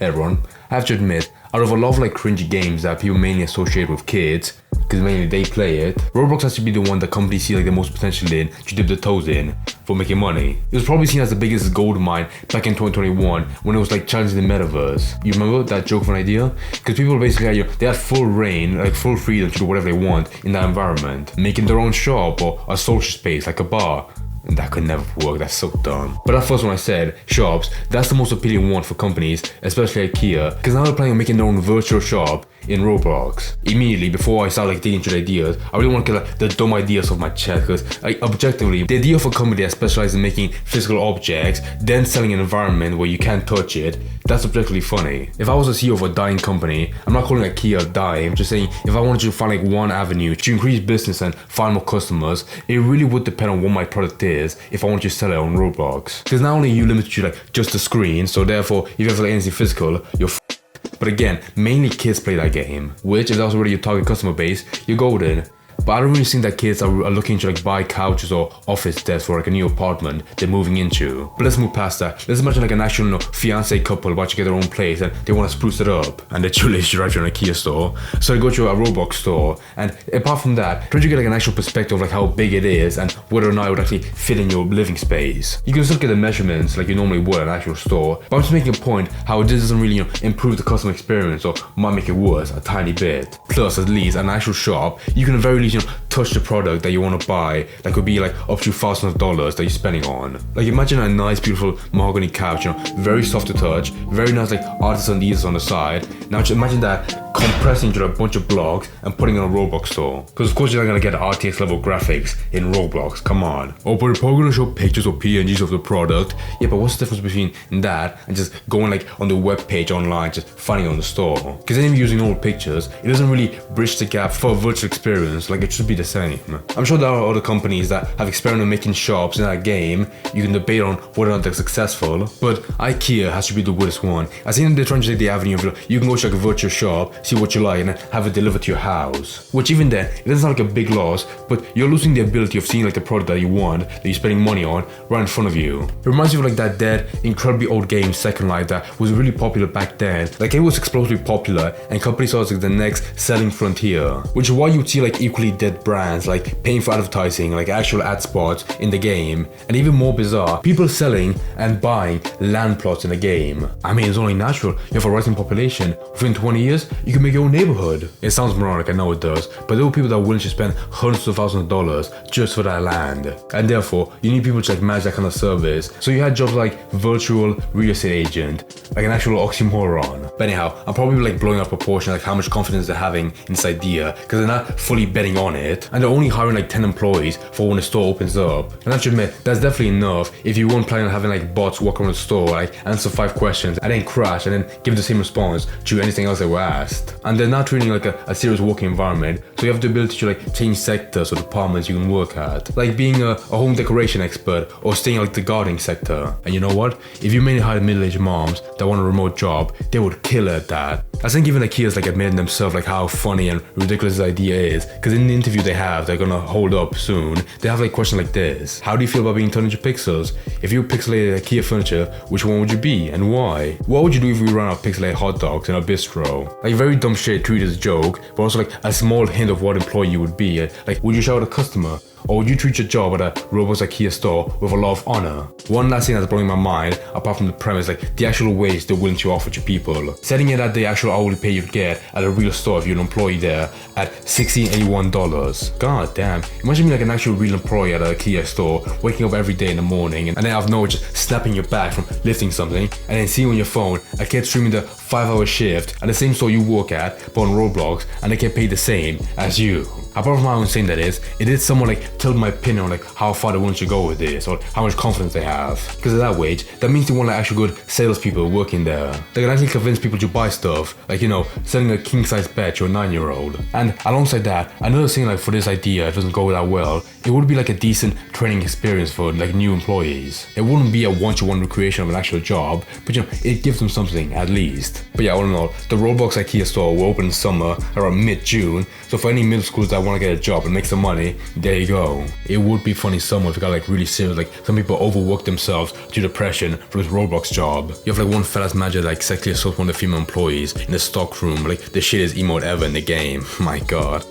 Hey everyone, I have to admit, out of a lot of cringy games that people mainly associate with kids, because mainly they play it, Roblox has to be the one that companies see the most potential in to dip their toes in for making money. It was probably seen as the biggest gold mine back in 2021 when it was challenging the metaverse. You remember that joke of an idea? Because people basically they had full reign, full freedom to do whatever they want in that environment, making their own shop or a social space like a bar. And that could never work, that's so dumb. But at first when I said shops, that's the most appealing one for companies, especially Ikea, because now they're planning on making their own virtual shop in Roblox. Immediately, before I start digging into the ideas, I really want to get the dumb ideas off my chest, because objectively, the idea of a company that specializes in making physical objects, then selling an environment where you can't touch it, that's objectively funny. If I was a CEO of a dying company, I'm not calling Ikea dying, I'm just saying if I wanted to find one avenue to increase business and find more customers, it really would depend on what my product is if I want to sell it on Roblox. Because not only are you limited to just the screen, so therefore if you have anything physical, you're but again, mainly kids play that game, which if that's already your target customer base, you're golden. But I don't really think that kids are looking to buy couches or office desks for a new apartment they're moving into. But let's move past that. Let's imagine an actual fiancé couple about to get their own place and they want to spruce it up. And they choose to drive to an Ikea store. So they go to a Roblox store. And apart from that, try to get an actual perspective of how big it is and whether or not it would actually fit in your living space. You can still get the measurements like you normally would at an actual store. But I'm just making a point how this doesn't really improve the customer experience or might make it worse a tiny bit. Plus, at least an actual shop, you can very easily touch the product that you want to buy that could be up to thousands of dollars that you're spending on. Imagine a nice beautiful mahogany couch, very soft to touch, very nice artisan eases on the side. Now just imagine that compressing into a bunch of blocks and putting it on a Roblox store. Because of course you're not gonna get RTX level graphics in Roblox, come on. Oh, but it's probably gonna show pictures or PNGs of the product. Yeah, but what's the difference between that and just going on the web page online, just finding it on the store? Because then if you're using old pictures, it doesn't really bridge the gap for a virtual experience, it should be the same. I'm sure there are other companies that have experimented making shops in that game. You can debate on whether or not they're successful, but Ikea has to be the weirdest one. I think they're trying to take the avenue of you can go to a virtual shop, see what you like, and then have it delivered to your house. Which even then, it doesn't sound like a big loss, but you're losing the ability of seeing the product that you want, that you're spending money on, right in front of you. It reminds me of that dead, incredibly old game Second Life that was really popular back then. It was explosively popular, and companies saw it as the next selling frontier. Which is why you'd see equally dead brands paying for advertising, actual ad spots in the game, and even more bizarre, people selling and buying land plots in the game. I mean, it's only natural. You have a rising population. Within 20 years, you can make your own neighborhood. It sounds moronic, I know it does, but there were people that are willing to spend hundreds of thousands of dollars just for that land. And therefore, you need people to manage that kind of service. So you had jobs like virtual real estate agent, an actual oxymoron. But anyhow, I'm probably blowing up proportion how much confidence they're having in this idea, because they're not fully betting on it, and they're only hiring 10 employees for when the store opens up. And I have to admit, that's definitely enough if you weren't planning on having bots walk around the store, answer 5 questions and then crash and then give the same response to anything else they were asked. And they're not treating a serious working environment, so you have the ability to change sectors or departments you can work at. Being a home decoration expert or staying the gardening sector. And you know what? If you mainly hired middle-aged moms that want a remote job, they would kill at that. I think even Ikea's admitting themselves how funny and ridiculous this idea is, because in the interview they're gonna hold up soon, they have questions like this. How do you feel about being turned into pixels? If you pixelated Ikea furniture, which one would you be and why? What would you do if we ran out of pixelated hot dogs in a bistro? Very dumb shit treated as a joke, but also a small hint of what employee you would be. Would you shout at a customer? Or would you treat your job at a Roblox Ikea store with a lot of honor? One last thing that's blowing my mind, apart from the premise, the actual wage they're willing to offer to people. Setting it at the actual hourly pay you'd get at a real store if you're an employee there at $16.81. God damn. Imagine being an actual real employee at an Ikea store, waking up every day in the morning and then out of nowhere just snapping your back from lifting something, and then seeing on your phone a kid streaming the 5-hour shift at the same store you work at, but on Roblox, and they get paid the same as you. Apart from how insane that is, it did someone tell my opinion on how far they want to go with this or how much confidence they have. Because of that wage, that means they want actual good salespeople working there. They can actually convince people to buy stuff, selling a king-size bed to a 9-year-old. And alongside that, another thing for this idea, it doesn't go that well, it would be a decent training experience for new employees. It wouldn't be a one-to-one recreation of an actual job, but it gives them something at least. But yeah, all in all, the Roblox Ikea store will open in summer around mid-June, so for any middle schools that want to get a job and make some money, there you go. It would be funny somewhat if it got like really serious, like some people overwork themselves due to depression for his Roblox job. You have like one fella's manager like sexually assault one of the female employees in the stock room, like the shittiest emote ever in the game. My god.